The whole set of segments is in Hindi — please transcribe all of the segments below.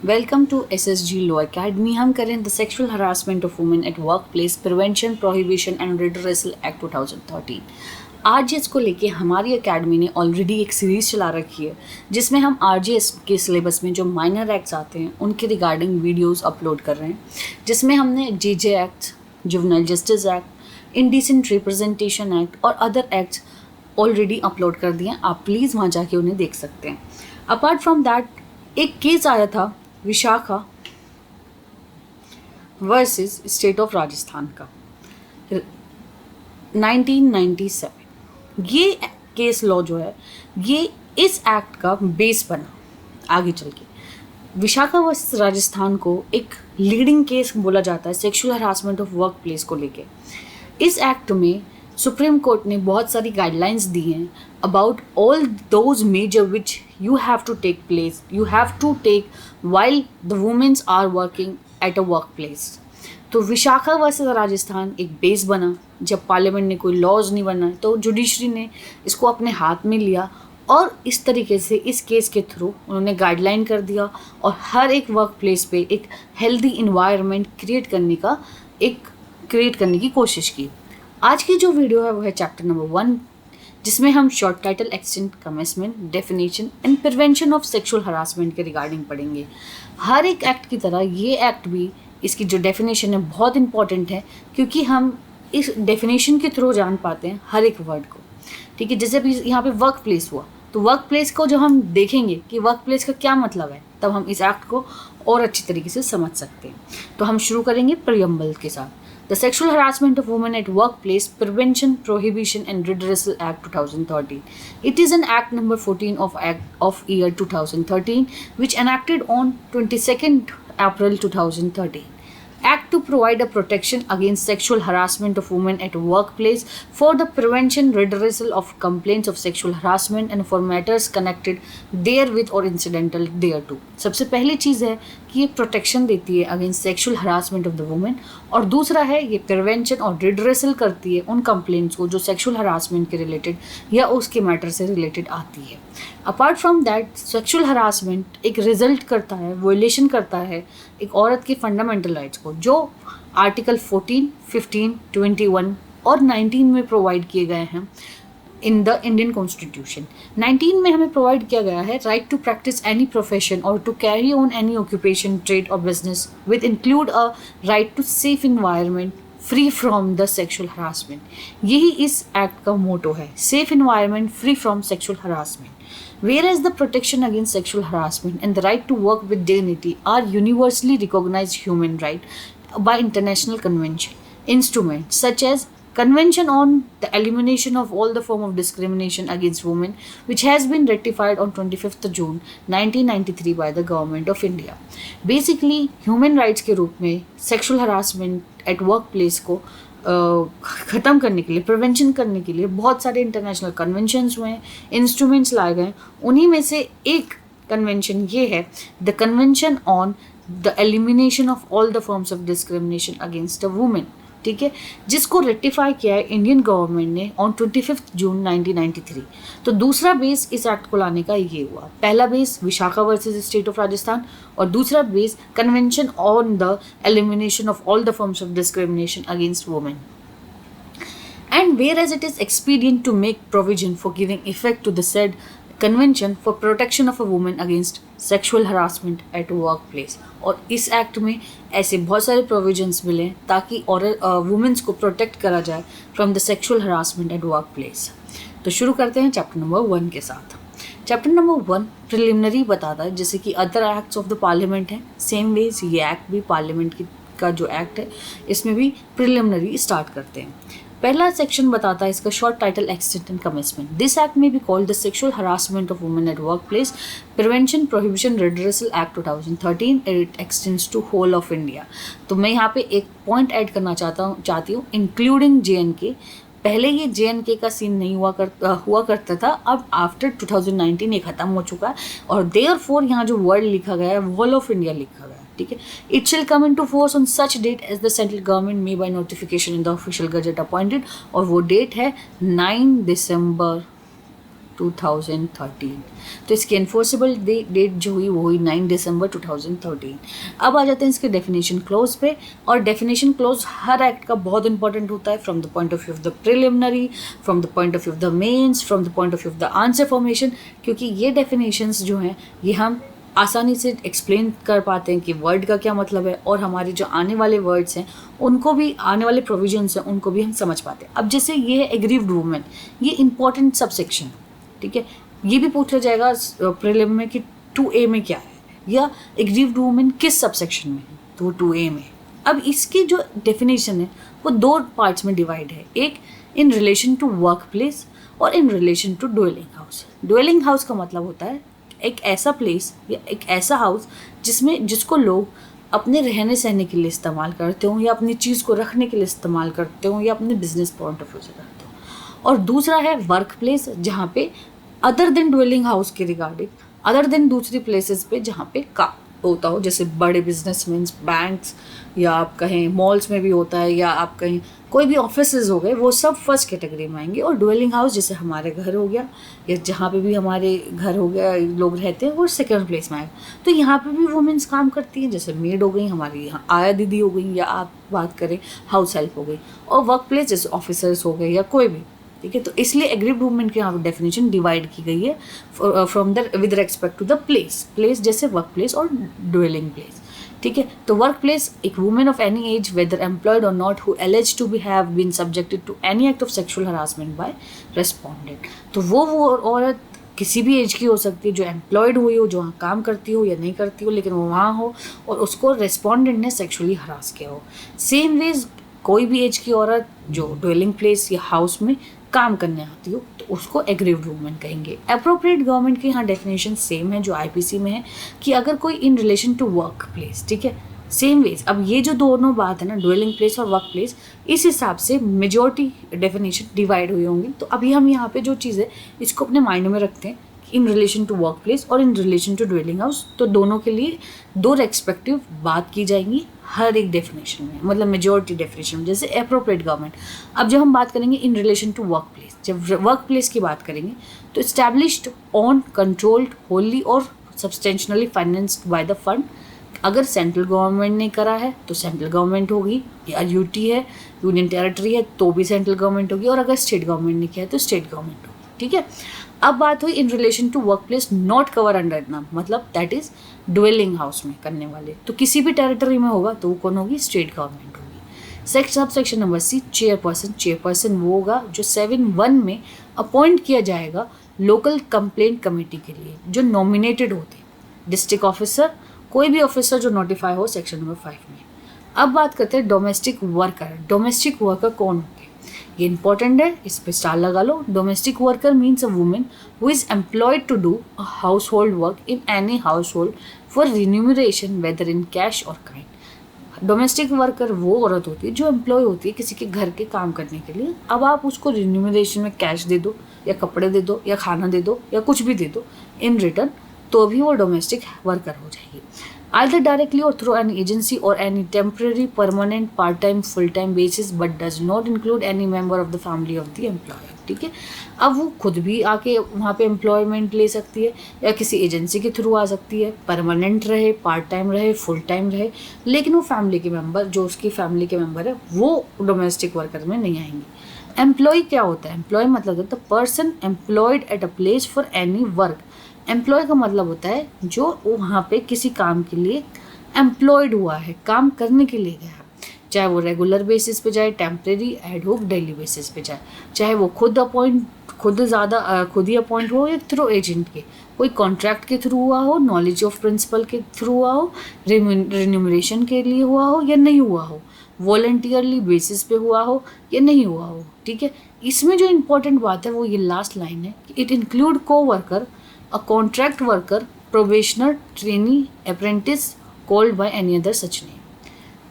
Welcome to SSG law academy. हम करें the sexual harassment of women at workplace prevention prohibition and redressal act 2013। आज इसको लेके हमारी एकेडमी ने ऑलरेडी एक सीरीज़ चला रखी है जिसमें हम RJS के सिलेबस में जो माइनर एक्ट्स आते हैं उनके रिगार्डिंग वीडियोस अपलोड कर रहे हैं, जिसमें हमने JJ act, juvenile justice act, indecent representation act और अदर एक्ट्स ऑलरेडी अपलोड कर दिए हैं। आप प्लीज़ वहाँ जाके उन्हें देख सकते हैं। अपार्ट फ्रॉम दैट, एक केस आया था Vishakha versus state of Rajasthan का 1997। ये केस लॉ जो है ये इस एक्ट का बेस बना आगे चल के। विशाखा वर्सेस राजस्थान को एक लीडिंग केस बोला जाता है sexual harassment of work place को लेके। इस एक्ट में सुप्रीम कोर्ट ने बहुत सारी गाइडलाइंस दी हैं about all those major which you have to take while the women are working at a workplace। तो विशाखा वर्सेस राजस्थान एक बेस बना। जब पार्लियामेंट ने कोई लॉज नहीं बनाए तो जुडिशरी ने इसको अपने हाथ में लिया और इस तरीके से इस केस के थ्रू उन्होंने गाइडलाइन कर दिया और हर एक वर्क प्लेस पे एक हेल्दी इन्वायरमेंट क्रिएट करने की कोशिश की। आज की जो वीडियो है वो है चैप्टर नंबर 1, जिसमें हम short title extent, commencement, definition and prevention of sexual harassment के रिगार्डिंग पढ़ेंगे। हर एक एक्ट की तरह ये एक्ट भी, इसकी जो डेफिनेशन है बहुत इंपॉर्टेंट है क्योंकि हम इस डेफिनेशन के थ्रू जान पाते हैं हर एक वर्ड को। ठीक है, जैसे अभी यहाँ पे वर्क प्लेस हुआ तो वर्क प्लेस को जो हम देखेंगे कि वर्क प्लेस का क्या मतलब है, तब हम इस एक्ट को और अच्छी तरीके से समझ सकते हैं। तो हम शुरू करेंगे प्रियम्बल के साथ। The Sexual Harassment of Women at Workplace Prevention, Prohibition and Redressal Act 2013. It is an Act number 14 of year 2013, which enacted on 22nd April 2013. Act to provide a protection against sexual harassment of women at workplace for the prevention, redressal of complaints of sexual harassment and for matters connected therewith or incidental thereto। सबसे पहली चीज़ है कि ये प्रोटेक्शन देती है against sexual harassment of the women, और दूसरा है ये प्रिवेंशन और रिड्रेसल करती है उन कंप्लेंट्स को जो सेक्सुअल हरासमेंट के रिलेटेड या उसके मैटर से रिलेटेड आती है। Apart from that, sexual harassment एक रिजल्ट करता है, वोलेशन करता है एक औरत की फंडामेंटल राइट्स को, जो आर्टिकल 14, 15, 21 और 19 में प्रोवाइड किए गए हैं इन द इंडियन कॉन्स्टिट्यूशन। 19 में हमें प्रोवाइड किया गया है right to practice any profession और to carry on any occupation, trade और business with include a right to safe environment free from the sexual harassment. यही इस एक्ट का मोटो है, safe environment free from sexual harassment. Whereas the protection against sexual harassment and the right to work with dignity are universally recognized human right by international convention instruments such as Convention on the Elimination of All the Form of Discrimination Against Women, which has been ratified on 25th June 1993 by the Government of India। Basically, human rights के रूप में sexual harassment at workplace को ख़त्म करने के लिए, प्रिवेंशन करने के लिए बहुत सारे इंटरनेशनल कन्वेंशंस हुए हैं, इंस्ट्रूमेंट्स लाए गए। उन्हीं में से एक कन्वेंशन ये है, the convention on the elimination of all the forms of discrimination against a women. ठीक है, जिसको रेटिफाई किया है इंडियन गवर्नमेंट ने ऑन 25 जून 1993। तो दूसरा बेस इस एक्ट को लाने का ये हुआ। पहला base Vishakha versus state of Rajasthan और दूसरा base convention on the elimination of all the forms of discrimination against women. And whereas it is expedient to make provision for giving effect to the said convention for protection of a woman against sexual harassment at workplace, और इस एक्ट में ऐसे बहुत सारे प्रोविजंस मिले ताकि और वुमेन्स को प्रोटेक्ट करा जाए from the sexual harassment at work place. तो शुरू करते हैं चैप्टर नंबर 1 के साथ। चैप्टर नंबर 1 प्रिलिमिनरी बताता है, जैसे कि other acts of the parliament है, सेम वेज ये एक्ट भी पार्लियामेंट का जो एक्ट है इसमें भी प्रिलिमिनरी स्टार्ट करते हैं। पहला सेक्शन बताता है इसका short title extent and commencement. This act may be called the sexual harassment of women at workplace prevention prohibition redressal act 2013। It extends to whole of India. तो मैं यहाँ पे एक पॉइंट ऐड करना चाहती हूँ, इंक्लूडिंग JNK। पहले ये JNK का सीन नहीं हुआ करता था, अब आफ्टर 2019 ये ख़त्म हो चुका है और देयरफॉर यहाँ जो वर्ड लिखा गया है होल ऑफ इंडिया लिखा गया है। ठीक है, it shall come into force on such date as the central government may by notification in the official gazette appointed, और वो डेट है 9 दिसंबर 2013। तो इसकी एनफोर्सेबल डेट जो हुई वो हुई 9 दिसंबर 2013। अब आ जाते हैं इसके डेफिनेशन क्लोज पे। और डेफिनेशन क्लोज हर एक्ट का बहुत इंपॉर्टेंट होता है, from the point of view of the preliminary, from the point of view of the mains, from the point of view of the answer formation, क्योंकि ये डेफिनेशंस जो हैं ये हम आसानी से एक्सप्लेन कर पाते हैं कि वर्ड का क्या मतलब है, और हमारे जो आने वाले वर्ड्स हैं उनको भी, आने वाले प्रोविजंस हैं उनको भी हम समझ पाते हैं। अब जैसे ये है एग्रीव्ड वुमेन, ये इंपॉर्टेंट सबसेक्शन, ठीक है, ये भी पूछा जाएगा प्रीलिम में कि 2A में क्या है, या एग्रीव्ड वुमेन किस सबसेक्शन में है, तो 2A में। अब इसकी जो डेफिनेशन है वो 2 पार्ट्स में डिवाइड है, एक in relation to work place और in relation to dwelling house. Dwelling house का मतलब होता है एक ऐसा प्लेस या एक ऐसा हाउस जिसको लोग अपने रहने सहने के लिए इस्तेमाल करते हो, या अपनी चीज़ को रखने के लिए इस्तेमाल करते हो, या अपने बिजनेस पॉइंट ऑफ व्यू से करते हो। और दूसरा है वर्क प्लेस, जहाँ पे अदर देन ड्वेलिंग हाउस के रिगार्डिंग, अदर देन दूसरी प्लेसेस पे जहाँ पे काम होता हो, जैसे बड़े बिजनेसमैन, बैंक्स, या आप कहें मॉल्स में भी होता है, या आप कहीं कोई भी ऑफिसेज हो गए, वो सब फर्स्ट कैटेगरी में आएंगे। और ड्वेलिंग हाउस जैसे हमारे घर हो गया, या जहाँ पे भी हमारे घर हो गया लोग रहते हैं, वो सेकंड प्लेस में आएगा। तो यहाँ पे भी वुमेन्स काम करती हैं, जैसे मेड हो गई, हमारी यहाँ आया दीदी हो गई, या आप बात करें हाउस हेल्प हो गई। और वर्क प्लेस जैसे ऑफिसर्स हो गए या कोई भी, ठीक है। तो इसलिए एग्रीव्ड वुमेन की यहाँ पर डेफिनेशन डिवाइड की गई है from the with respect to the place जैसे वर्क प्लेस और ड्वेलिंग प्लेस, ठीक है। तो वर्क प्लेस, एक women of any age whether employed और not who alleges to be have been subjected to any act of sexual harassment by respondent. तो वो औरत किसी भी एज की हो सकती है जो एम्प्लॉयड हुई हो, जो वहाँ काम करती हो या नहीं करती हो, लेकिन वो वहाँ हो और उसको रेस्पोंडेंट ने सेक्सुअली हरास किया हो। सेम वेज कोई भी एज की औरत जो ड्वेलिंग प्लेस या हाउस में काम करने आती हो तो उसको एग्रीव्ड वुमेन कहेंगे। अप्रोप्रिएट गवर्नमेंट की यहाँ डेफिनेशन सेम है जो आईपीसी में है, कि अगर कोई in relation to work place, ठीक है, सेम वेज। अब ये जो दोनों बात है ना, ड्वेलिंग प्लेस और वर्क प्लेस, इस हिसाब से मेजॉरिटी डेफिनेशन डिवाइड हुई होंगी। तो अभी हम यहाँ पे जो चीज़ है इसको अपने माइंड में रखते हैं, in relation to work place और in relation to dwelling house, तो दोनों के लिए 2 रेस्पेक्टिव बात की जाएंगी हर एक डेफिनेशन में, मतलब मेजॉरिटी डेफिनेशन में, जैसे अप्रोप्रिएट गवर्नमेंट। अब जब हम बात करेंगे in relation to work place, जब वर्क प्लेस की बात करेंगे तो एस्टैब्लिश्ड ऑन, कंट्रोल्ड, होली और substantially financed by the fund. अगर सेंट्रल गवर्नमेंट ने करा है तो सेंट्रल गवर्नमेंट होगी, या यूटी है, यूनियन टेरिटरी है, तो भी सेंट्रल गवर्नमेंट होगी, और अगर स्टेट गवर्नमेंट ने किया है तो स्टेट गवर्नमेंट होगी, ठीक है। अब बात हुई in relation to work place not covered under नाम, मतलब दैट इज ड्वेलिंग हाउस में करने वाले, तो किसी भी टेरिटरी में होगा तो वो कौन होगी, स्टेट गवर्नमेंट होगी। Sub section number C, chairperson वो होगा जो 7(1) में अपॉइंट किया जाएगा लोकल कंप्लेंट कमेटी के लिए, जो नॉमिनेटेड होते हैं। डिस्ट्रिक्ट ऑफिसर, कोई भी ऑफिसर जो नोटिफाई हो सेक्शन नंबर 5 में। अब बात करते हैं डोमेस्टिक वर्कर। डोमेस्टिक वर्कर कौन होते हैं, ये इंपॉर्टेंट है, इस पे स्टार लगा लो। Domestic worker means a women who is employed to do a household work in any household for remuneration whether in cash और काइंड। डोमेस्टिक वर्कर वो औरत होती है जो एम्प्लॉय होती है किसी के घर के काम करने के लिए। अब आप उसको रिन्यूमरेशन में कैश दे दो, या कपड़े दे दो, या खाना दे दो, या कुछ भी दे दो इन रिटर्न, तो भी वो डोमेस्टिक वर्कर हो जाएगी। either directly or through an agency or any temporary, permanent, part-time, full-time basis, but does not include any member of the family of the employer, ठीक है। अब वो खुद भी आके वहाँ पे एम्प्लॉयमेंट ले सकती है, या किसी एजेंसी के थ्रू आ सकती है, परमानेंट रहे, पार्ट टाइम रहे, फुल टाइम रहे, लेकिन वो फैमिली के मेम्बर, जो उसकी फैमिली के मेम्बर है, वो डोमेस्टिक वर्कर में नहीं आएंगे। एम्प्लॉय क्या होता है, एम्प्लॉय मतलब होता है person employed at a place for any work. Employee का मतलब होता है जो वहाँ पे किसी काम के लिए एम्प्लॉयड हुआ है, काम करने के लिए गया, चाहे वो रेगुलर बेसिस पे जाए, टेम्परेरी, एडहोक, डेली बेसिस पे जाए, चाहे वो खुद ही अपॉइंट हो या थ्रू एजेंट के, कोई कॉन्ट्रैक्ट के थ्रू हुआ हो, नॉलेज ऑफ प्रिंसिपल के थ्रू हुआ हो, रिन्यूमरेशन के लिए हुआ हो या नहीं हुआ हो, वॉलंटियरली बेसिस पे हुआ हो या नहीं हुआ हो, ठीक है। इसमें जो इम्पोर्टेंट बात है वो ये लास्ट लाइन है कि इट इंक्लूड को worker, a contract worker, probationer, trainee, apprentice, called by any other such name,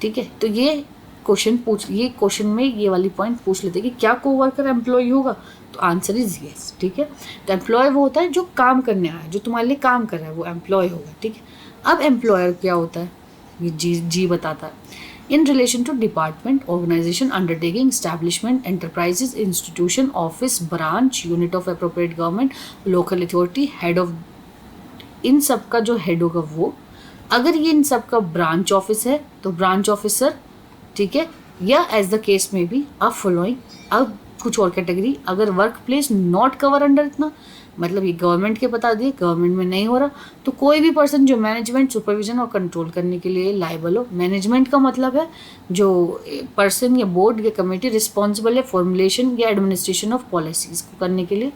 ठीक है। तो ये क्वेश्चन में ये वाली पॉइंट पूछ लेते हैं कि क्या कोवर्कर एम्प्लॉय होगा, तो आंसर इज यस, ठीक है। तो एम्प्लॉय वो होता है जो काम करने आया है, जो तुम्हारे लिए काम कर रहा है, वो एम्प्लॉय होगा, ठीक है। अब एम्प्लॉयर क्या होता है, ये जी बताता है। in relation to department, organization, undertaking, establishment, enterprises, institution, office, branch, unit of appropriate government, local authority, head of, इन सब का जो हेड होगा वो, अगर ये इन सब का ब्रांच ऑफिस है तो ब्रांच ऑफिसर, ठीक है, या एज द केस में भी अब फॉलोइंग, अब कुछ और कैटेगरी, अगर work place not covered under इतना, मतलब ये गवर्नमेंट के बता दिए, गवर्नमेंट में नहीं हो रहा, तो कोई भी पर्सन जो मैनेजमेंट, सुपरविजन और कंट्रोल करने के लिए लाइबल हो। मैनेजमेंट का मतलब है जो पर्सन या बोर्ड या कमेटी रिस्पॉन्सिबल है फॉर्मुलेशन या एडमिनिस्ट्रेशन ऑफ पॉलिसीज को करने के लिए,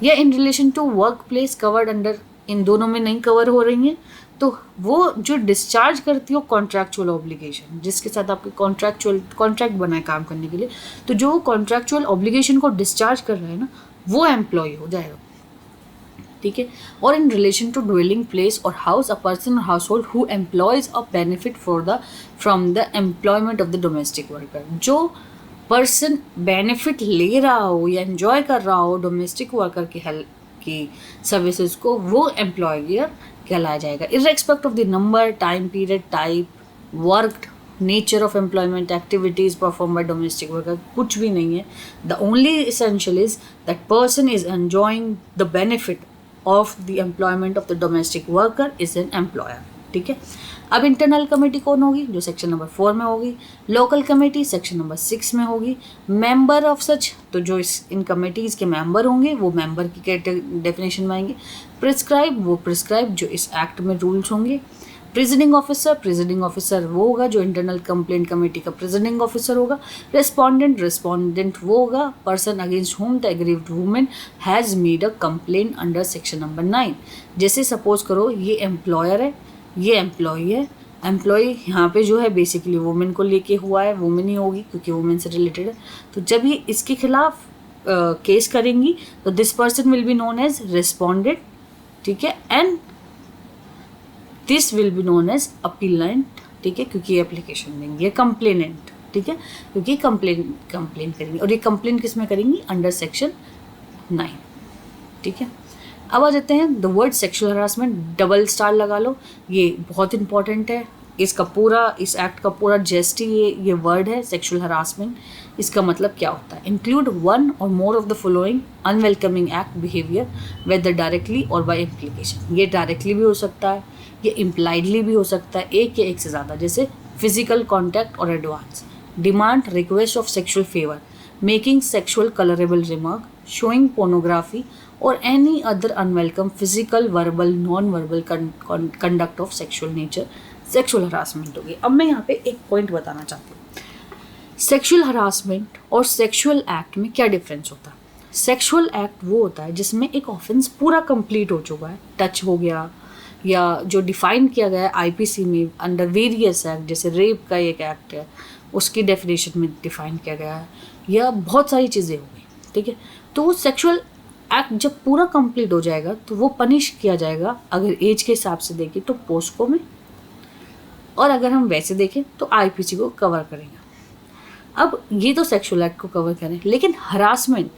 या in relation to work place covered under, इन दोनों में नहीं कवर हो रही हैं, तो वो जो डिस्चार्ज करती हो कॉन्ट्रैक्चुअल ऑब्लिगेशन, जिसके साथ आपके कॉन्ट्रैक्ट बना है काम करने के लिए, तो जो कॉन्ट्रैक्चुअल ऑब्लिगेशन को डिस्चार्ज कर रहा है ना, वो एम्प्लॉय हो जाएगा, ठीक है। और in relation to dwelling place और हाउस, अ पर्सन और household who employs a benefit from the employment of the domestic worker, जो पर्सन बेनिफिट ले रहा हो या एंजॉय कर रहा हो डोमेस्टिक वर्कर की हेल्प की सर्विसेज को, वो एम्प्लॉयर कहलाया जाएगा, irrespective of the number, time period, type, worked, nature of employment, activities perform by domestic worker, कुछ भी नहीं है। The only essential is that person is enjoying the benefit of the employment of the domestic worker is an employer, ठीक है। अब इंटरनल कमेटी कौन होगी, जो सेक्शन नंबर 4 में होगी। लोकल कमेटी सेक्शन नंबर 6 में होगी। मेंबर ऑफ सच, तो जो इन कमेटीज़ के मेंबर होंगे वो मेंबर की डेफिनेशन में आएंगे। प्रिस्क्राइब, वो प्रिस्क्राइब जो इस एक्ट में रूल्स होंगे। प्रिजाइडिंग ऑफिसर वो होगा जो इंटरनल कंप्लेंट कमेटी का प्रिजाइडिंग ऑफिसर होगा। रेस्पोंडेंट वो होगा person against whom the aggrieved women has made a complaint under section number 9। जैसे सपोज करो ये एम्प्लॉयर है, ये एम्प्लॉई है, एम्प्लॉई यहाँ पे जो है बेसिकली वुमेन को लेके हुआ है, वुमेन ही होगी क्योंकि वुमेन से रिलेटेड है, तो जब ये इसके खिलाफ केस करेंगी तो this person will be known as respondent, ठीक है, and this will be known as appellant, ठीक है, क्योंकि ये एप्लीकेशन देंगे, ये कंप्लेनेंट, ठीक है, क्योंकि कंप्लेन करेंगे, और ये कंप्लेन किस में करेंगी, अंडर सेक्शन 9, ठीक है। अब आ जाते हैं the word sexual harassment, double star लगा लो, ये बहुत इंपॉर्टेंट है, इसका पूरा, इस एक्ट का पूरा जेस्ट ही ये वर्ड है सेक्सुअल हरासमेंट। इसका मतलब क्या होता है, इंक्लूड वन और more of the following unwelcoming act behaviour whether directly और बाय इम्प्लीकेशन। ये डायरेक्टली भी हो सकता है, ये इम्प्लाइडली भी हो सकता है, एक या एक से ज़्यादा, जैसे फिजिकल कॉन्टैक्ट और advance, demand, request of sexual favour, making sexual colourable remark, showing pornography और any other unwelcome physical, verbal, non verbal conduct of sexual nature, sexual harassment होगी। अब मैं यहाँ पे एक पॉइंट बताना चाहती हूँ, सेक्सुअल हरासमेंट और सेक्सुअल एक्ट में क्या डिफरेंस होता है। सेक्सुअल एक्ट वो होता है जिसमें एक ऑफेंस पूरा कंप्लीट हो चुका है, टच हो गया, या जो डिफाइन किया गया है आईपीसी में अंडर वेरियस एक्ट, जैसे रेप का एक एक्ट है उसकी डेफिनेशन में डिफाइन किया गया है, या बहुत सारी चीज़ें हो गई, ठीक है। तो वो सेक्सुअल एक्ट जब पूरा कंप्लीट हो जाएगा तो वो पनिश किया जाएगा, अगर एज के हिसाब से देखें तो पोस्को में, और अगर हम वैसे देखें तो आईपीसी को कवर करेंगे। अब ये तो सेक्सुअल एक्ट को कवर करें, लेकिन हरासमेंट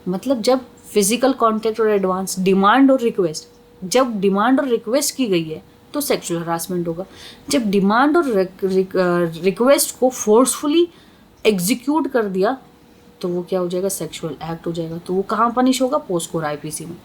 मतलब जब फिजिकल कॉन्टैक्ट और एडवांस, डिमांड और रिक्वेस्ट, जब डिमांड और रिक्वेस्ट की गई है तो सेक्सुअल हरासमेंट होगा। जब डिमांड और रिक्वेस्ट को फोर्सफुली एग्जीक्यूट कर दिया तो वो क्या हो जाएगा, सेक्सुअल एक्ट हो जाएगा। तो वो कहाँ पनिश होगा, पोस्को और आईपीसी में।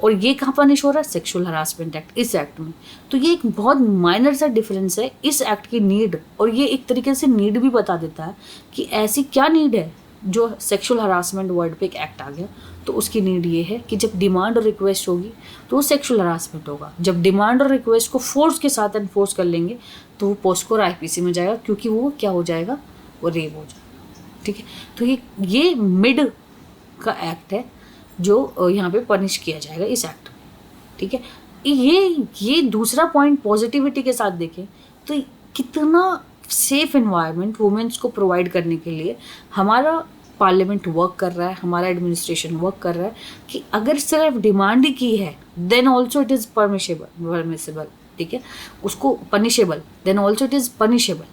और ये कहाँ पनिश हो रहा है, सेक्सुअल हरासमेंट एक्ट, इस एक्ट में। तो ये एक बहुत माइनर सा डिफरेंस है इस एक्ट की नीड, और ये एक तरीके से नीड भी बता देता है कि ऐसी क्या नीड है, जो सेक्सुअल हरासमेंट वर्ड पे एक एक्ट आ गया तो उसकी नीड ये है कि जब डिमांड और रिक्वेस्ट होगी तो वो सेक्सुअल हरासमेंट होगा। जब डिमांड और रिक्वेस्ट को फोर्स के साथ एनफोर्स कर लेंगे तो वो पोस्को और आईपीसी में जाएगा, क्योंकि वो क्या हो जाएगा, वो रेप हो जाएगा, ठीक है। तो ये मिड का एक्ट है जो यहाँ पे पनिश किया जाएगा इस एक्ट में, ठीक है। ये दूसरा पॉइंट पॉजिटिविटी के साथ देखें तो कितना सेफ एनवायरनमेंट वुमेन्स को प्रोवाइड करने के लिए हमारा पार्लियामेंट वर्क कर रहा है, हमारा एडमिनिस्ट्रेशन वर्क कर रहा है कि अगर सिर्फ डिमांड ही की है then also it is permissible, ठीक है, उसको punishable, then also it is punishable.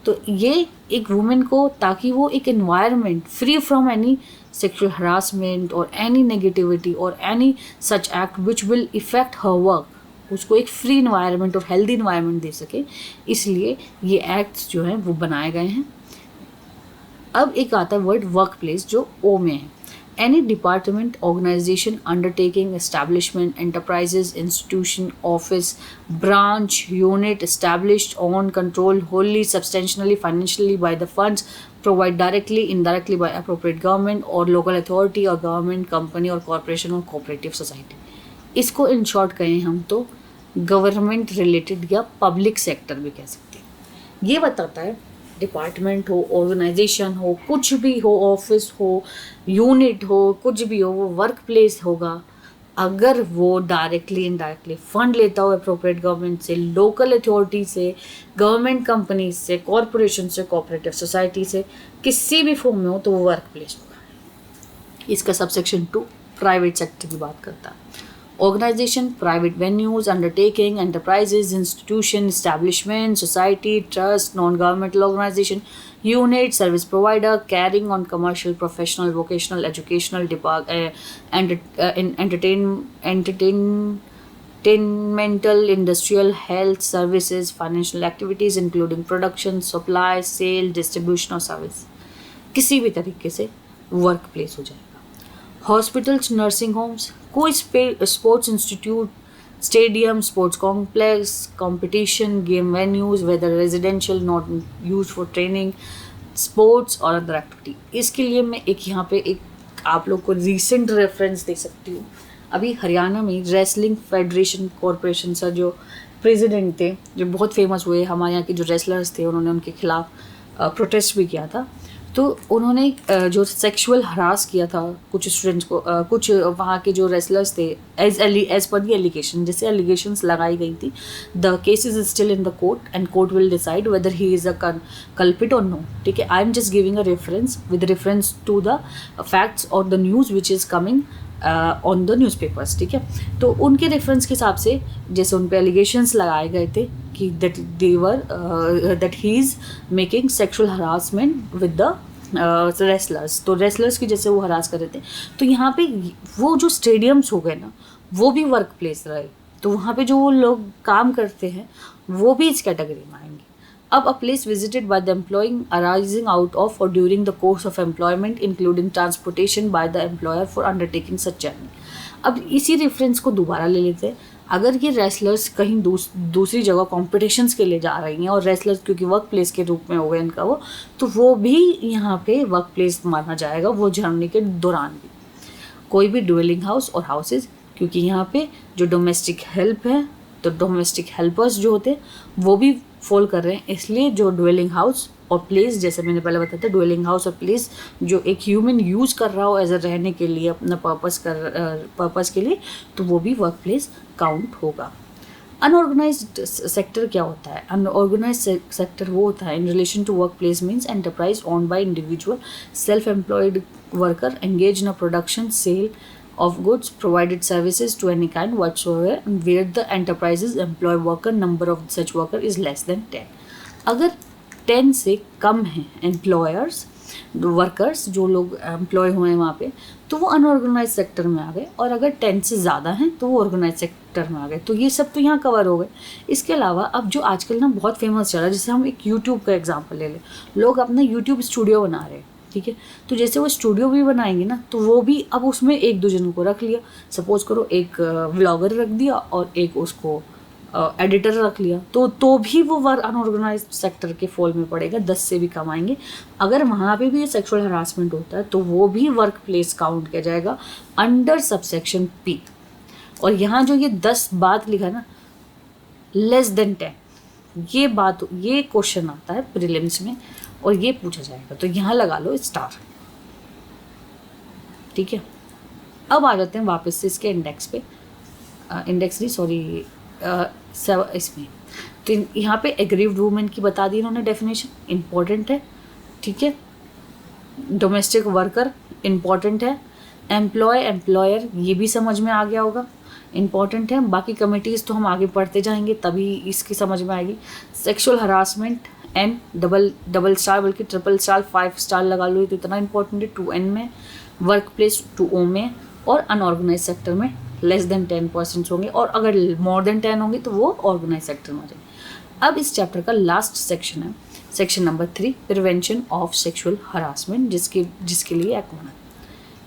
तो ये एक वुमेन को, ताकि वो एक environment free from any sexual harassment or any negativity or any such act which will affect her work, उसको एक फ्री इन्वायरमेंट और हेल्दी इन्वायरमेंट दे सके, इसलिए ये एक्ट्स जो हैं वो बनाए गए हैं। अब एक आता है वर्ड वर्क प्लेस जो ओ में है। Any department, organisation, undertaking, establishment, enterprises, institution, office, branch, unit established, on, controlled wholly, substantially, financially by the funds provided directly, indirectly by appropriate government or local authority or government, company or corporation or cooperative society। इसको इन शॉर्ट कहें हम तो गवर्नमेंट रिलेटेड या पब्लिक सेक्टर भी कह सकते हैं। ये बताता है डिपार्टमेंट हो, ऑर्गेनाइजेशन हो, कुछ भी हो, ऑफिस हो, यूनिट हो, कुछ भी हो, वो वर्क प्लेस होगा अगर वो डायरेक्टली इनडायरेक्टली फंड लेता हो अप्रोप्रिएट गवर्नमेंट से, लोकल अथॉरिटी से, गवर्नमेंट कंपनी से, कॉरपोरेशन से, कोऑपरेटिव सोसाइटी से, किसी भी फॉर्म में हो तो वो वर्क प्लेस होगा। इसका सबसेक्शन 2 प्राइवेट सेक्टर की बात करता है। Organization, private venues, undertaking, enterprises, institution, establishment, society, trust, non-governmental organization, unit, service provider, carrying on commercial, professional, vocational, educational, entertainmental, industrial, health, services, financial activities, including production, supply, sale, distribution और service, किसी भी तरीके से वर्क प्लेस हो जाएगा। हॉस्पिटल्स, नर्सिंग होम्स, कोई sports institute, stadium, sports complex, competition, game venues, whether residential, not use for training, sports और अदर एक्टिविटी। इसके लिए मैं एक यहाँ पे एक आप लोग को रिसेंट रेफरेंस दे सकती हूँ। अभी हरियाणा में रेसलिंग फेडरेशन कॉरपोरेशन से जो प्रेसिडेंट थे, जो बहुत फेमस हुए, हमारे यहाँ के जो रेसलर्स थे, उन्होंने उनके खिलाफ प्रोटेस्ट भी किया था। तो उन्होंने जो सेक्सुअल हरास किया था कुछ स्टूडेंट्स को, कुछ वहाँ के जो रेसलर्स थे, एज पर दी एलिगेशन, जैसे एलिगेशंस लगाई गई थी, the case is still in the court and court will decide whether he is a culprit और नो। ठीक है, I am just giving a reference with reference to the facts और the news which is coming on the newspapers. ठीक है, तो उनके रेफरेंस के हिसाब से जैसे उन पर एलिगेशंस लगाए गए थे कि that he is making sexual harassment with the wrestlers, तो रेसलर्स की जैसे वो हरास कर रहे थे। तो यहाँ पे वो जो स्टेडियम्स हो गए ना, वो भी वर्क प्लेस रहे, तो वहाँ पे जो लोग काम करते हैं वो भी इस कैटेगरी में आएंगे। अब a place visited by the employing arising out of और during the course of employment including transportation by the employer for undertaking such journey. अब इसी रेफरेंस को दोबारा ले लेते हैं। अगर ये रेसलर्स कहीं दूसरी जगह कॉम्पिटिशन्स के लिए जा रही हैं और रेसलर्स क्योंकि वर्क प्लेस के रूप में हो गए इनका वो, तो वो भी यहाँ पे वर्क प्लेस माना जाएगा वो जर्नी के दौरान भी। कोई भी ड्वेलिंग हाउस और हाउसेज, क्योंकि यहाँ पे जो डोमेस्टिक हेल्प है, तो डोमेस्टिक हेल्पर्स जो होते हैं वो भी फॉल कर रहे हैं, इसलिए जो ड्वेलिंग हाउस और प्लेस, जैसे मैंने पहले बताया था, ड्वेलिंग हाउस और प्लेस जो एक ह्यूमन यूज़ कर रहा हो एज अ रहने के लिए, अपना पर्पस के लिए, तो वो भी वर्क प्लेस काउंट होगा। अनऑर्गेनाइज्ड सेक्टर क्या होता है? अनऑर्गेनाइज्ड सेक्टर वो होता है in relation to work place means enterprise owned by individual self employed worker engage in a production sale of goods, provided services to any kind whatsoever, where the enterprises employ worker, number of such worker is less than 10। अगर 10 से कम हैं एम्प्लॉयर्स, वर्कर्स जो लोग एम्प्लॉय हुए हैं वहाँ पे, तो वो अनऑर्गेनाइज सेक्टर में आ गए, और अगर 10 से ज़्यादा हैं तो वो ऑर्गेनाइज सेक्टर में आ गए। तो ये सब तो यहाँ कवर हो गए। इसके अलावा अब जो आजकल ना बहुत फेमस चल रहा है, जैसे हम एक यूट्यूब का एग्जाम्पल ले लें, लोग अपना यूट्यूब स्टूडियो बना रहे हैं। ठीक है, तो जैसे वो स्टूडियो भी बनाएंगे ना, तो वो भी अब उसमें एक दो जनों को रख लिया, सपोज करो एक व्लॉगर रख दिया और एक उसको एडिटर रख लिया, तो भी वो वर्क अनऑर्गेनाइज सेक्टर के फॉल में पड़ेगा, 10 से भी कम आएंगे। अगर वहाँ पे भी ये सेक्सुअल हरासमेंट होता है तो वो भी वर्क प्लेस काउंट किया जाएगा अंडर सबसेक्शन पी। और यहाँ जो ये 10 बात लिखा है ना, लेस देन 10, ये क्वेश्चन आता है प्रीलिम्स में और ये पूछा जाएगा, तो यहाँ लगा लो स्टार। ठीक है, अब आ जाते हैं वापस से इसके इंडेक्स पे, इसमें। तो यहाँ पे एग्रीव्ड वुमेन की बता दी इन्होंने डेफिनेशन, इम्पॉर्टेंट है। ठीक है, डोमेस्टिक वर्कर इम्पॉर्टेंट है, एम्प्लॉयर ये भी समझ में आ गया होगा, इम्पॉर्टेंट है। बाकी कमिटीज़ तो हम आगे पढ़ते जाएंगे तभी इसकी समझ में आएगी। Sexual harassment an double star, बल्कि ट्रिपल स्टार, 5 स्टार लगा लो, तो इतना इंपॉर्टेंट है। 2N में, वर्क प्लेस 2O में, और अनऑर्गेनाइज सेक्टर में लेस देन 10% होंगे, और अगर मोर देन 10 होंगे तो वो ऑर्गेनाइज सेक्टर में हो जाएंगे। अब इस चैप्टर का लास्ट सेक्शन है section number 3, prevention of sexual harassment, जिसके लिए एक्ट बना।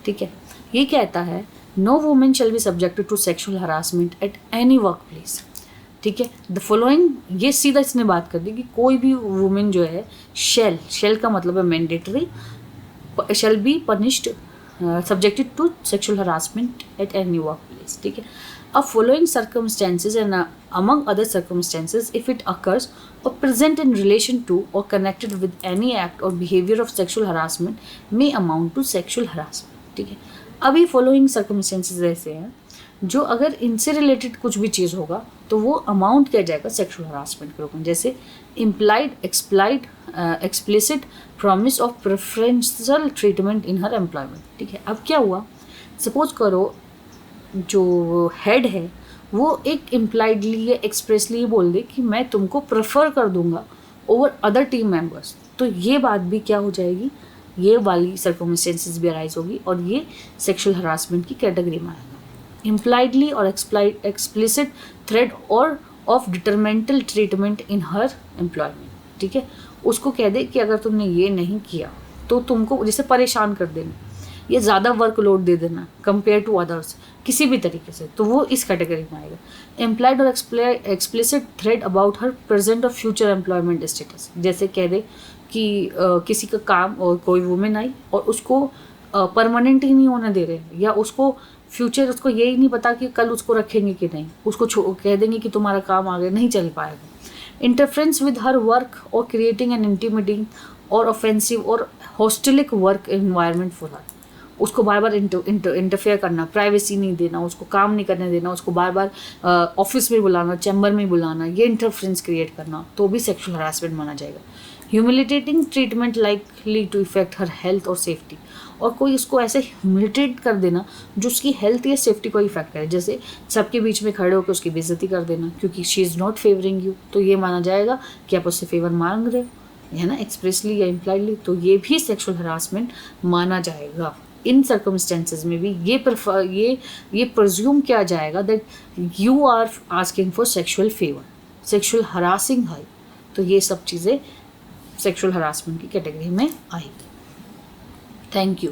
ठीक है, ये कहता है no women shall be subjected to sexual harassment at any work place. ठीक है, द फॉलोइंग, ये सीधा इसने बात कर दी कि कोई भी वुमेन जो है शेल का मतलब है mandatory, shall be punished subjected to sexual harassment at any workplace. ठीक है, अब following circumstances and among other circumstances if it occurs or present in relation to or connected with any act or behavior of sexual harassment may amount to sexual harassment. ठीक है, अभी following circumstances ऐसे हैं जो अगर इनसे रिलेटेड कुछ भी चीज़ होगा तो वो अमाउंट किया जाएगा सेक्सुअल हरासमेंट के रूप में, जैसे implied, explicit promise of preferential treatment in her employment. ठीक है, अब क्या हुआ, सपोज करो जो हेड है वो एक इम्प्लाइडली या एक्सप्रेसली बोल दे कि मैं तुमको प्रेफर कर दूंगा ओवर अदर टीम मेंबर्स, तो ये बात भी क्या हो जाएगी, ये वाली सर्कमस्टेंसेस भी अराइज होगी और ये सेक्सुअल हरासमेंट की कैटेगरी में आएगा। इम्प्लाइडली और एक्सप्लिसिट थ्रेट और of detrimental treatment in her employment. ठीक है, उसको कह दे कि अगर तुमने ये नहीं किया तो तुमको जैसे परेशान कर देना या ज़्यादा वर्कलोड दे देना कंपेयर टू अदर्स किसी भी तरीके से, तो वो इस कैटेगरी में आएगा। एम्प्लाइड और explicit threat about her present और फ्यूचर एम्प्लॉयमेंट स्टेटस, जैसे कह दे कि किसी का काम और कोई वुमेन आई और उसको परमानेंट ही नहीं होने दे रहे, या उसको फ्यूचर उसको यही नहीं पता कि कल उसको रखेंगे कि नहीं, उसको कह देंगे कि तुम्हारा काम आगे नहीं चल पाएगा। इंटरफ्रेंस विद हर वर्क और क्रिएटिंग एन इंटीमिडिंग और ऑफेंसिव और हॉस्टिलिक वर्क एनवायरनमेंट फॉर हर, उसको बार बार इंटरफेयर करना, प्राइवेसी नहीं देना, उसको काम नहीं करने देना, उसको बार बार ऑफिस में बुलाना, चैम्बर में बुलाना, ये इंटरफ्रेंस क्रिएट करना, तो भी सेक्सुअल हरासमेंट माना जाएगा। Humiliating treatment likely to affect her health और सेफ्टी, और कोई उसको ऐसे ह्यूमिलेटेट कर देना जो उसकी हेल्थ या सेफ्टी को इफेक्ट करे, जैसे सबके बीच में खड़े होकर उसकी बेइज्जती कर देना क्योंकि she is not favouring you, तो ये माना जाएगा कि आप उससे फेवर मांग रहे हो, है ना, एक्सप्रेसली या इम्प्लाइडली, तो ये भी सेक्सुअल हरासमेंट माना जाएगा। इन सर्कमस्टेंसेज में भी ये प्रज्यूम किया जाएगा that you are asking for sexual favour, sexual harassing है, तो ये सब चीज़ें सेक्सुअल हरासमेंट की कैटेगरी में आएगी। Thank you.